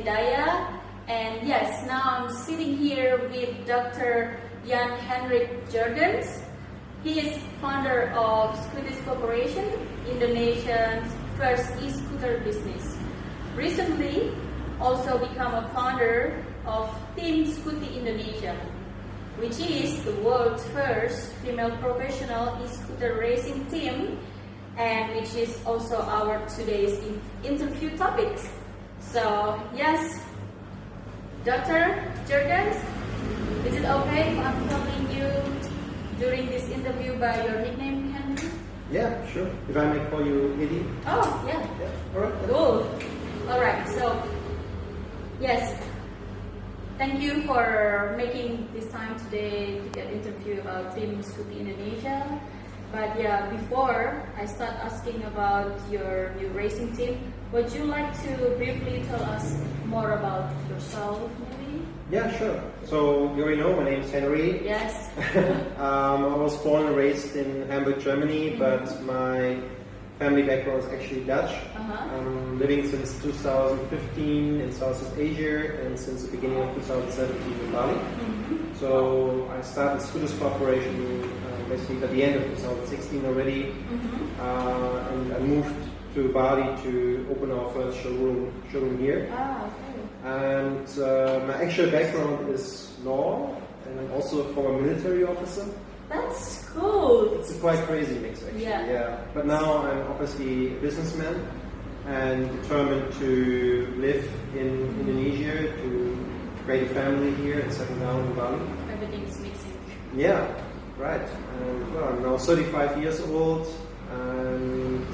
Hidayah, and yes, now I'm sitting here with Dr. Hendrik Jurgens. He is founder of Skuti Corporation, Indonesia's first e-scooter business. Recently, also become a founder of Team Skuti Indonesia, which is the world's first female professional e-scooter racing team, and which is also our today's interview topics. So yes, Dr. Jurgens, is it okay if I'm calling you during this interview by your nickname, Hendrik? Yeah, sure. If I may call you Eddie? Oh, yeah. All right. Cool. All right. So, yes. Thank you for making this time today to get interview about Team Skuti Indonesia. But yeah, before I start asking about your new racing team, would you like to briefly tell us more about yourself, maybe? Yeah, sure. So you already know my name is Hendrik. Yes. I was born and raised in Hamburg, Germany, but my family background is actually Dutch. I'm living since 2015 in Southeast Asia and since the beginning of 2017 in Bali. So I started Skuti Corporation basically at the end of 2016 already, and I moved to Bali to open our first showroom here. And my actual background is law, and I'm also a former military officer. That's cool. It's a quite crazy mix, actually. Yeah. But now I'm obviously a businessman and determined to live in Indonesia, to create a family here and settle down in Bali. Everything's mixing. Yeah, right. And well, I'm now 35 years old, and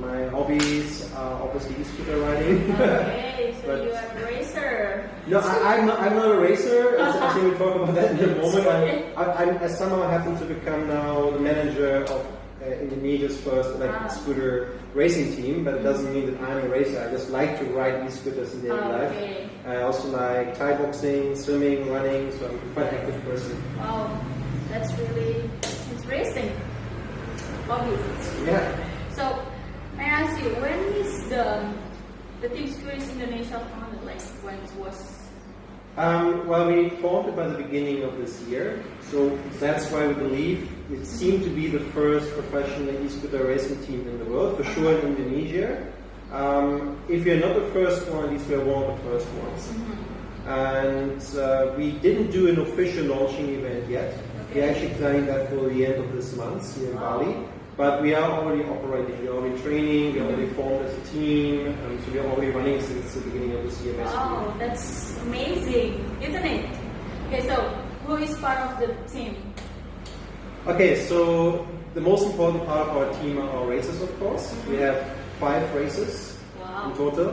my hobbies are obviously e-scooter riding. Okay, so you are a racer. No, I'm not a racer. I think we'll talk about that in a moment. I somehow happen to become now the manager of Indonesia's first electric scooter racing team, but it doesn't mean that I'm a racer. I just like to ride e-scooters in daily life. I also like Thai boxing, swimming, running, so I'm a quite active person. Wow, that's really interesting. Obviously. Yeah. So, may I ask you, when is the Team Skuti Indonesia founded? Like, when it was? Well, we formed it by the beginning of this year, so that's why we believe it seemed to be the first professional e-scooter racing team in the world, for sure in Indonesia. If you're not the first one, at least we're one of the first ones. And we didn't do an official launching event yet. We're actually planning that for the end of this month here in Bali. But we are already operating, we are already training, we are already formed as a team, so we are already running since the beginning of this year basically. Wow, that's amazing, isn't it? Okay, so who is part of the team? Okay, so the most important part of our team are our racers, of course. We have 5 races in total.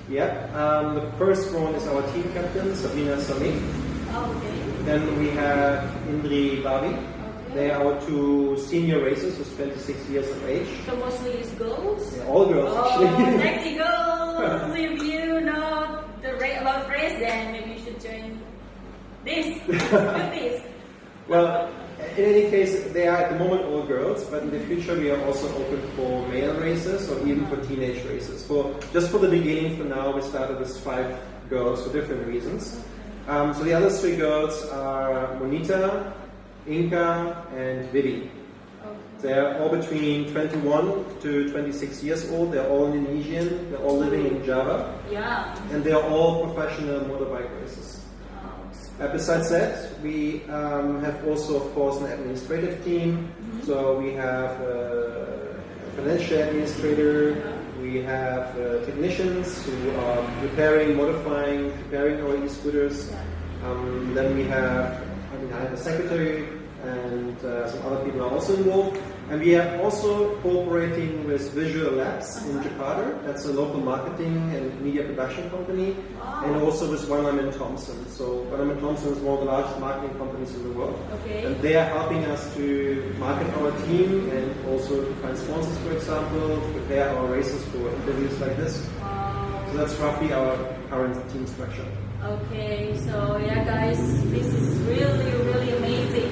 Yeah. The first one is our team captain, Sabrina Sami. Then we have Indri Babi. They are our 2 senior racers with 26 years of age. So mostly it's girls? Yeah, all girls actually. Sexy girls! If you know about race, then maybe you should join this. This. Well, in any case, they are at the moment all girls, but in the future we are also open for male racers or even for teenage racers. Just for the beginning, for now, we started with 5 girls for different reasons. So the other 3 girls are Monita, Inka and Vivi. They are all between 21 to 26 years old. They're all Indonesian. They're all living in Java. Yeah. And they are all professional motorbike racers. Besides that, we have also, of course, an administrative team. So we have a financial administrator. We have technicians who are repairing, modifying, preparing our e-scooters. Then we have I have a secretary, and some other people are also involved. And we are also cooperating with Visual Labs in Jakarta. That's a local marketing and media production company. And also with One Thompson. So One Thompson is one of the largest marketing companies in the world. And they are helping us to market our team and also to find sponsors, for example, to prepare our races for interviews like this. So that's roughly our current team structure. Okay, so yeah guys, this is really amazing.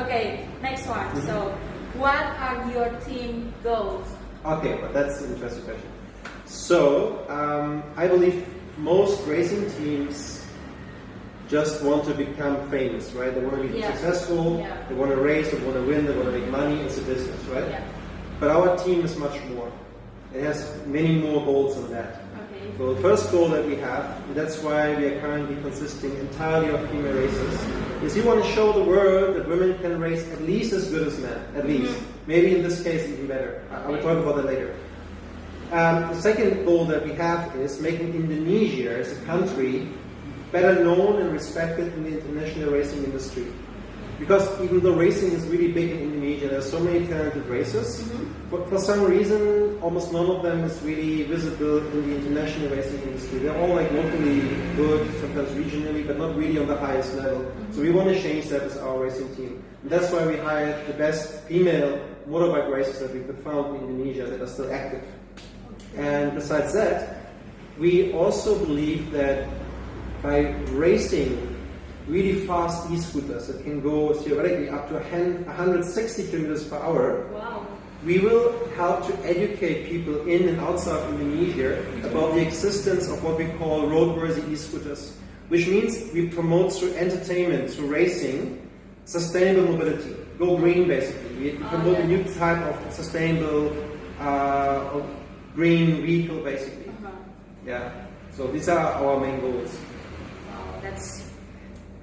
Okay, next one. So what are your team goals? Okay, but that's an interesting question. So I believe most racing teams just want to become famous, right? They want to be successful, they want to race, they want to win, they want to make money. It's a business, right? Yeah. But our team is much more. It has many more goals than that. Okay. So the first goal that we have, and that's why we are currently consisting entirely of female racers, is we want to show the world that women can race at least as good as men, at least. Maybe in this case even better. I will talk about that later. The second goal that we have is making Indonesia as a country better known and respected in the international racing industry. Because even though racing is really big in Indonesia, there are so many talented racers, but for some reason, almost none of them is really visible in the international racing industry. They're all like locally good, sometimes regionally, but not really on the highest level. So we want to change that as our racing team. And that's why we hired the best female motorbike racers that we could find in Indonesia that are still active. And besides that, we also believe that by racing really fast e-scooters that can go theoretically up to 160 kilometers per hour, we will help to educate people in and outside of Indonesia about the existence of what we call roadworthy e-scooters, which means we promote through entertainment, through racing, sustainable mobility. Go green, basically. We promote a new type of sustainable green vehicle, basically. Yeah. So these are our main goals.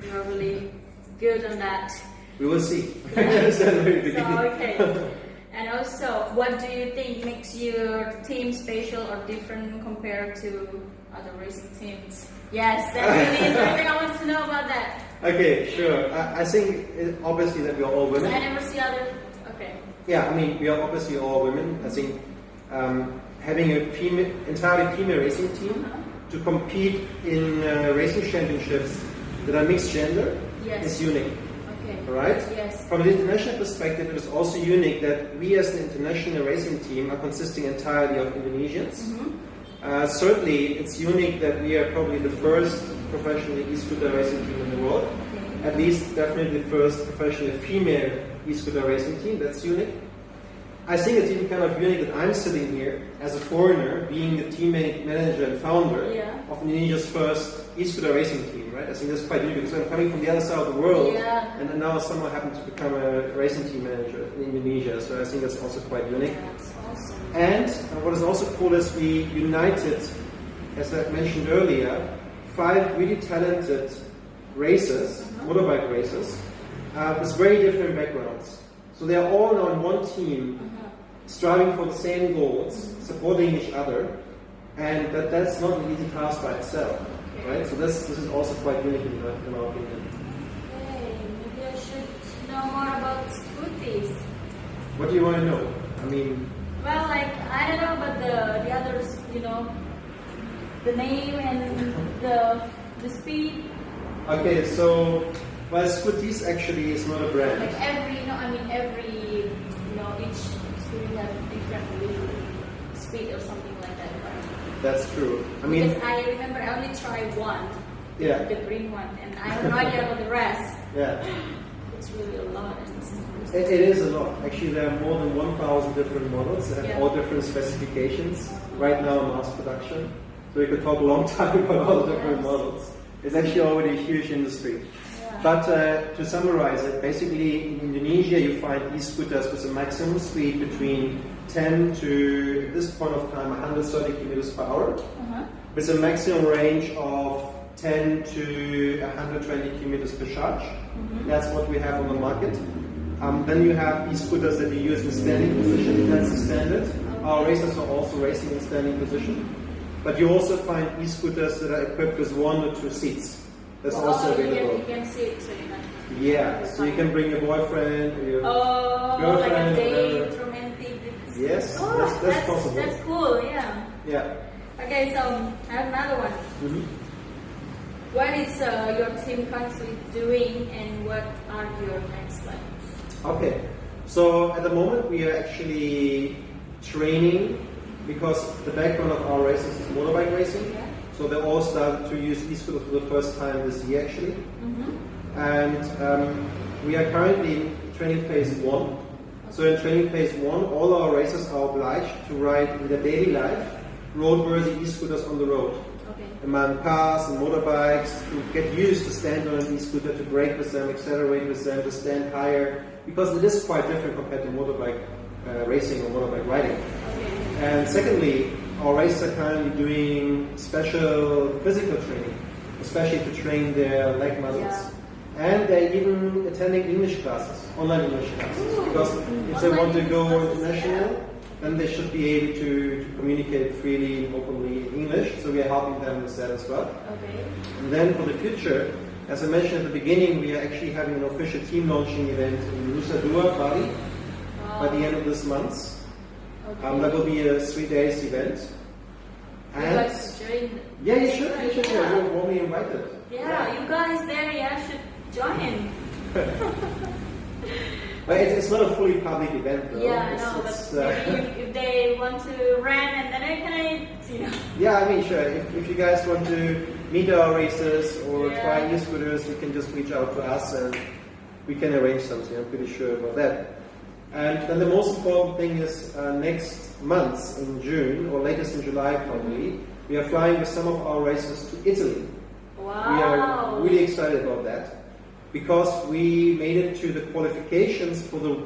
You're really good on that. We will see. That's at the very beginning. So, okay. And also, what do you think makes your team special or different compared to other racing teams? Yes, that's really interesting. I want to know about that. Okay, sure. I think obviously that we are all women. I never see other. Okay. Yeah, I mean, we are obviously all women. I think having a entirely female racing team to compete in racing championships that are mixed gender is unique. Okay. Right? Yes. From the international perspective, it is also unique that we as an international racing team are consisting entirely of Indonesians. Certainly, it's unique that we are probably the first professional e-scooter racing team in the world. At least, definitely the first professional female e-scooter racing team. That's unique. I think it's even kind of unique that I'm sitting here as a foreigner, being the team manager and founder of Indonesia's first e-scooter racing team, right? I think that's quite unique because I'm coming from the other side of the world, and now somehow happened to become a racing team manager in Indonesia. So I think that's also quite unique. That's awesome. And what is also cool is we united, as I mentioned earlier, 5 really talented racers, motorbike racers, with very different backgrounds. So they are all now in one team, striving for the same goals, supporting each other, and that's not an easy task by itself, right? So this is also quite unique in our opinion. Okay, maybe I should know more about Skutis. What do you want to know? I mean, well, like I don't know, but the others, you know, the name and the speed. Okay, so Skutis actually is not a brand. Like every, each scooter has different speed or something like that, right? That's true. I mean, because I remember I only tried one, the green one, and I have no idea about the rest. Yeah. It's really a lot. It is a lot. Actually, there are more than 1,000 different models that have all different specifications right now in mass production. So we could talk a long time about all the different models. It's actually already a huge industry. But to summarize it, basically in Indonesia you find e-scooters with a maximum speed between 10 to, at this point of time, 130 kilometers per hour, with a maximum range of 10 to 120 kilometers per charge. That's what we have on the market. Then you have e-scooters that you use in standing position. That's the standard. Our racers are also racing in standing position. But you also find e-scooters that are equipped with 1 or 2 seats. That's also available. You can sit, so so you can bring your boyfriend or your girlfriend. Like a date, romantic. Yes, that's possible. That's cool, yeah. Yeah. Okay, so I have another one. What is your team currently doing, and what are your next plans? Okay, so at the moment we are actually training because the background of our races is motorbike racing. So they all started to use e-scooters for the first time this year actually. And we are currently in training phase 1. So in training phase 1, all our racers are obliged to ride in their daily life roadworthy e-scooters on the road. Okay. Among cars and motorbikes, to get used to stand on an e-scooter, to brake with them, accelerate with them, to stand higher, because it is quite different compared to motorbike racing or motorbike riding. Okay. And secondly, our racers are currently doing special physical training, especially to train their leg muscles. Yeah. And they're even attending English classes, online English classes, Ooh, because if they online want to go English classes, international, yeah. then they should be able to communicate freely and openly in English, so we are helping them with that as well. Okay. And then for the future, as I mentioned at the beginning, we are actually having an official team launching event in Nusa Dua, Bali, by the end of this month. Okay. That will be a 3 days event. You guys should join. Yeah, you should. Yeah. You're warmly invited. Yeah, you guys there, should join. But it's not a fully public event, though. Yeah, I know, but maybe if they want to rent and then Yeah, I mean, sure. If you guys want to meet our racers or Yeah. try e-scooters, you can just reach out to us and we can arrange something. I'm pretty sure about that. And then the most important thing is next month in June, or latest in July probably, we are flying with some of our racers to Italy. Wow. We are really excited about that because we made it to the qualifications for the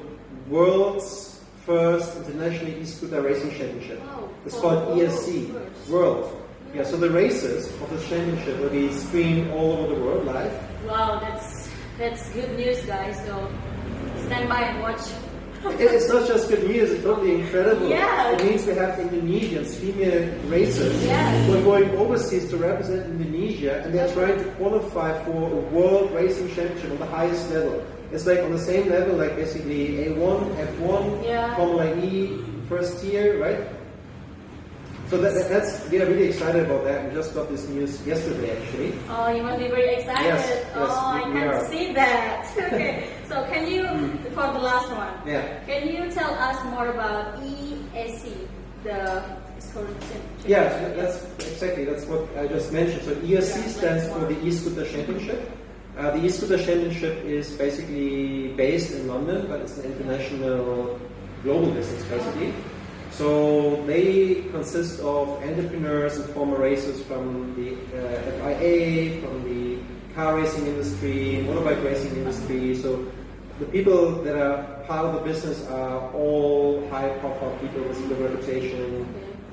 world's first international e-scooter racing championship. Wow. It's For called the ESC, first. World. Yeah, so the races of this championship will be streamed all over the world live. Wow, that's good news, guys. So stand by and watch. It's not just good news, it's totally incredible. Yeah. It means we have Indonesians, female racers, Yeah. who are going overseas to represent Indonesia, and they're trying to qualify for a world racing championship on the highest level. It's like on the same level, like basically A1, F1, Yeah. Formula E, first tier, right? So that's we are really excited about that. We just got this news yesterday, actually. Oh, you must be very excited. Yes, oh, I we can are. see that. Okay, so can you, for the last one, Yeah. can you tell us more about ESC, the EScooter Championship? Yeah, that's what I just mentioned. So ESC Yeah, stands like for the EScooter Championship. The EScooter Championship is basically based in London, but it's an international global business basically. So they consist of entrepreneurs and former racers from the FIA, from the car racing industry, motorbike racing industry. So the people that are part of the business are all high-profile people with good reputation,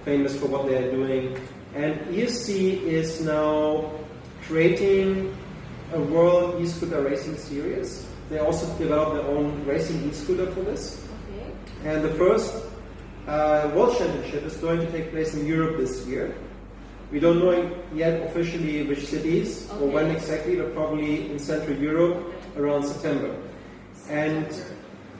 famous for what they are doing. And ESC is now creating a world e-scooter racing series. They also developed their own racing e-scooter for this. Okay. And the first World Championship is going to take place in Europe this year. We don't know yet officially which cities or when exactly, but probably in Central Europe around September. And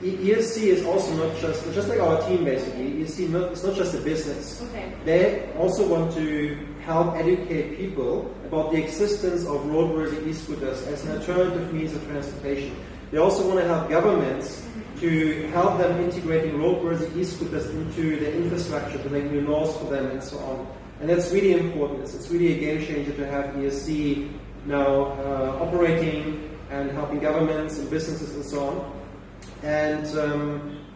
ESC is also not just like our team basically. ESC it's not just a business. Okay. They also want to help educate people about the existence of roadworthy e-scooters as an alternative means of transportation. They also want to help governments to help them integrating roadworthy e-scooters into their infrastructure, to make new laws for them and so on. And that's really important. It's really a game changer to have ESC now operating and helping governments and businesses and so on. And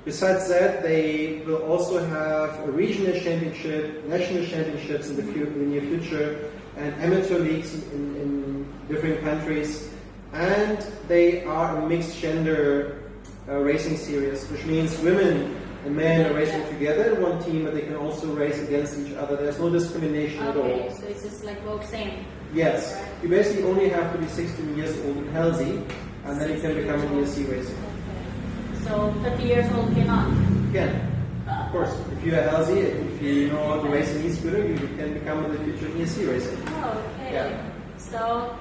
besides that, they will also have a regional championship, national championships in the near future, and amateur leagues in different countries. And they are a mixed gender racing series, which means women and men are racing together in one team, but they can also race against each other. There's no discrimination at all. Okay, so it's just like both same. Yes, you basically only have to be 16 years old and healthy, and then you can become an ESC racer. Okay. So 30 years old cannot? Can, of course. If you are healthy, if you know how to race an e-scooter, you can become in the future an ESC racer. Oh, okay. Yeah. So,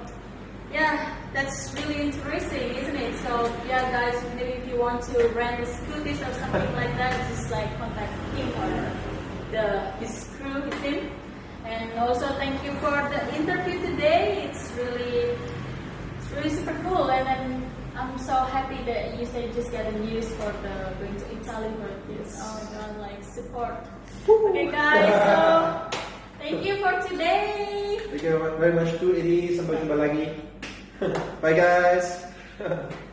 yeah, that's really interesting, isn't it? So, yeah, guys, maybe if you want to rent the scooters or something like that, just like contact him or his crew, his team. And also, thank you for the interview today. It's really super cool. And then I'm so happy that you said you just got the news for the going to Italy for this. Oh my God, like support. Okay, guys. So, thank you for today. Thank you very much too, Eddie. Sampai jumpa lagi. Bye guys.